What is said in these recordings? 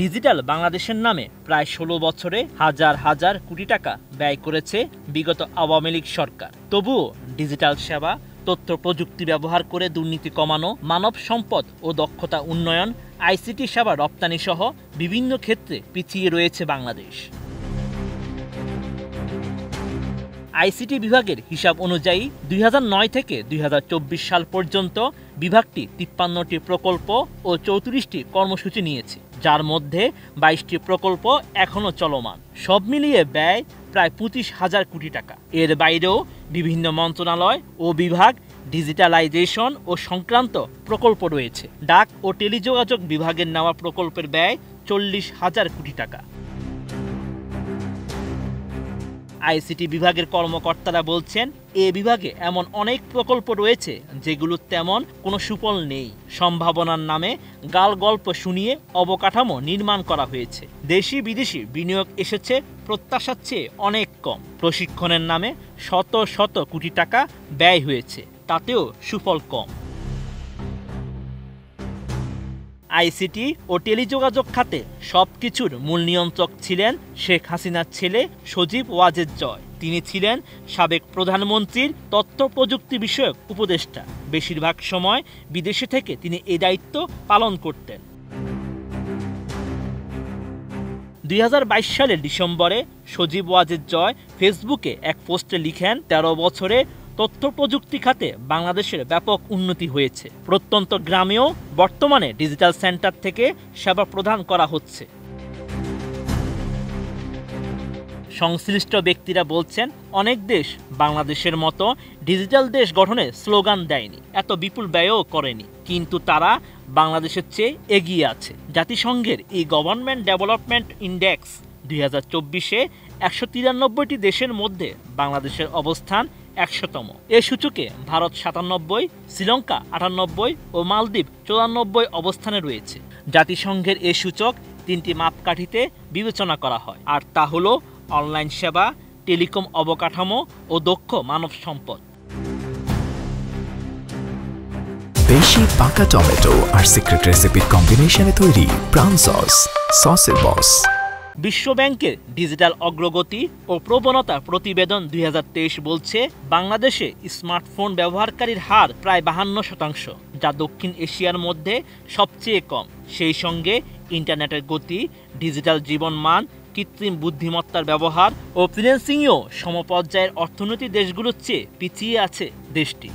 Digital বাংলাদেশের নামে প্রায় ১৬ বছরে হাজার হাজার কোটি টাকা ব্যয় করেছে বিগত আওয়ামী লীগ সরকার। তবুও ডিজিটাল সেবা, তথ্য প্রযুক্তি ব্যবহার করে দুর্নীতি কমানো, মানব সম্পদ ও দক্ষতা উন্নয়ন, আইসিটি সেবা রপ্তানি সহ বিভিন্ন ক্ষেত্রে পিছিয়ে রয়েছে বাংলাদেশ। আইসিটি বিভাগের হিসাব অনুযায়ী ২০০৯ থেকে ২০২৪ সাল পর্যন্ত বিভাগটি ৫৩টি প্রকল্প ও ৩৪টি কর্মসূচি নিয়েছে, যার মধ্যে ২২টি প্রকল্প এখনও চলমান। সব মিলিয়ে ব্যয় প্রায় ২৫,০০০ কোটি টাকা। এর বাইরেও বিভিন্ন মন্ত্রণালয় ও বিভাগ ডিজিটালাইজেশন ও সংক্রান্ত প্রকল্প রয়েছে। ডাক ও টেলিযোগাযোগ বিভাগের নেওয়া প্রকল্পের ব্যয় ৪০,০০০ কোটি টাকা। আইসিটি বিভাগের কর্মকর্তারা বলছেন, এ বিভাগে এমন অনেক প্রকল্প রয়েছে যেগুলোর তেমন কোনো সুফল নেই। সম্ভাবনার নামে গাল গল্প শুনিয়ে অবকাঠামো নির্মাণ করা হয়েছে। দেশি বিদেশি বিনিয়োগ এসেছে প্রত্যাশার চেয়ে অনেক কম। প্রশিক্ষণের নামে শত শত কোটি টাকা ব্যয় হয়েছে, তাতেও সুফল কম। আইসিটি ও টেলিযোগাযোগ খাতে সবকিছুর মূল নিয়ন্ত্রক ছিলেন শেখ হাসিনার ছেলে সজীব ওয়াজেদ জয়। তিনি ছিলেন সাবেক প্রধানমন্ত্রীর তথ্য প্রযুক্তি বিষয়ক উপদেষ্টা। বেশিরভাগ সময় বিদেশে থেকে তিনি এই দায়িত্ব পালন করতেন। ২০২২ সালের ডিসেম্বরে সজীব ওয়াজেদ জয় ফেসবুকে এক পোস্টে লিখেন, ১৩ বছরে তথ্য প্রযুক্তি খাতে বাংলাদেশের ব্যাপক উন্নতি হয়েছে। প্রত্যন্ত গ্রামেও বর্তমানে ডিজিটাল সেন্টার থেকে সেবা প্রদান করা হচ্ছে। সংশ্লিষ্ট ব্যক্তিরা বলছেন, অনেক দেশ বাংলাদেশের মতো ডিজিটাল দেশ গঠনে স্লোগান দেয়নি, এত বিপুল ব্যয়ও করেনি, কিন্তু তারা বাংলাদেশের চেয়ে এগিয়ে আছে। জাতিসংঘের এই গভর্নমেন্ট ডেভেলপমেন্ট ইন্ডেক্স ২০২৪-এ ১৯৩টি দেশের মধ্যে বাংলাদেশের অবস্থান ১০০তম। এ সূচকে ভারত ৯৭, শ্রীলঙ্কা ৯৮ ও মালদ্বীপ ৯৪ অবস্থানে রয়েছে। জাতিসংঘের এ সূচক ৩টি মাপকাঠিতে বিবেচনা করা হয়, আর তা হল অনলাইন সেবা, টেলিকম অবকাঠামো ও দক্ষ মানব সম্পদ। দেশি পাকা টমেটো আর সিক্রেট রেসিপির কম্বিনেশনে তৈরি প্রাণ সস, সসের বস। বিশ্ব ব্যাংকের ডিজিটাল অগ্রগতি ও প্রবণতা প্রতিবেদন ২০২৩ বলছে, বাংলাদেশে স্মার্টফোন ব্যবহারকারীর হার প্রায় ৫২%, যা দক্ষিণ এশিয়ার মধ্যে সবচেয়ে কম। সেই সঙ্গে ইন্টারনেটের গতি, ডিজিটাল জীবনমান, কৃত্রিম বুদ্ধিমত্তার ব্যবহার ও ফ্রিল্যান্সিংয়েও সমপর্যায়ের অর্থনীতি দেশগুলোর চেয়ে পিছিয়ে আছে দেশটি।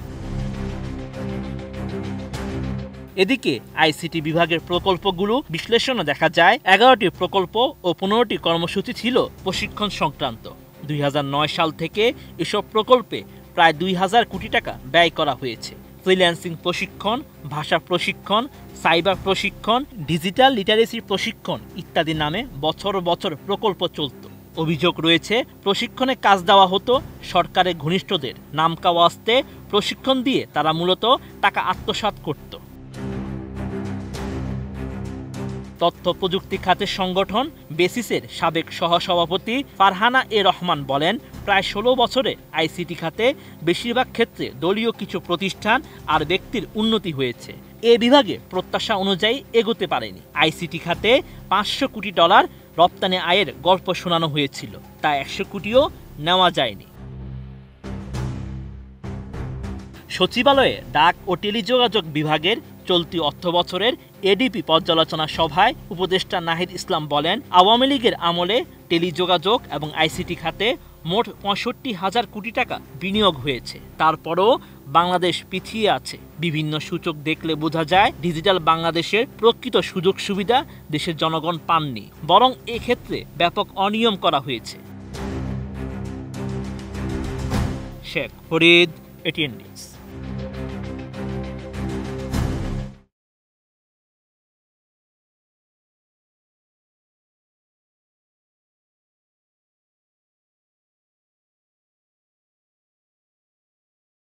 এদিকে আইসিটি বিভাগের প্রকল্পগুলো বিশ্লেষণে দেখা যায়, ১১টি প্রকল্প ও ১৫টি কর্মসূচি ছিল প্রশিক্ষণ সংক্রান্ত। ২০০৯ সাল থেকে এসব প্রকল্পে প্রায় ২,০০০ কোটি টাকা ব্যয় করা হয়েছে। ফ্রিল্যান্সিং প্রশিক্ষণ, ভাষা প্রশিক্ষণ, সাইবার প্রশিক্ষণ, ডিজিটাল লিটারেসি প্রশিক্ষণ ইত্যাদি নামে বছর বছর প্রকল্প চলত। অভিযোগ রয়েছে, প্রশিক্ষণে কাজ দেওয়া হতো সরকারের ঘনিষ্ঠদের। নামকাওয়াস্তে প্রশিক্ষণ দিয়ে তারা মূলত টাকা আত্মসাৎ করত। তথ্য প্রযুক্তি খাতের সংগঠন বেসিসের সাবেক সহসভাপতি ফারহানা এ রহমান বলেন, প্রায় ১৬ বছরে আইসিটি খাতে বেশিরভাগ ক্ষেত্রে দলীয় কিছু প্রতিষ্ঠান আর ব্যক্তির উন্নতি হয়েছে। এ বিভাগে প্রত্যাশা অনুযায়ী এগোতে পারেনি। আইসিটি খাতে $৫০০ কোটি রপ্তানি আয়ের গল্প শোনানো হয়েছিল, তা ১০০ কোটিও নেওয়া যায়নি। সচিবালয়ে ডাক ও টেলিযোগাযোগ বিভাগের চলতি অর্থবছরের এডিপি পর্যালোচনা সভায় উপদেষ্টা নাহিদ ইসলাম বলেন, আওয়ামী লীগের আমলে টেলিযোগাযোগ এবং আইসিটি খাতে মোট ৬৫,০০০ কোটি টাকা বিনিয়োগ হয়েছে। তারপরও বাংলাদেশ পিছিয়ে আছে। বিভিন্ন সূচক দেখলে বোঝা যায়, ডিজিটাল বাংলাদেশের প্রকৃত সুযোগ সুবিধা দেশের জনগণ পাননি, বরং এক্ষেত্রে ব্যাপক অনিয়ম করা হয়েছে। Sheikh Farid, ATN news.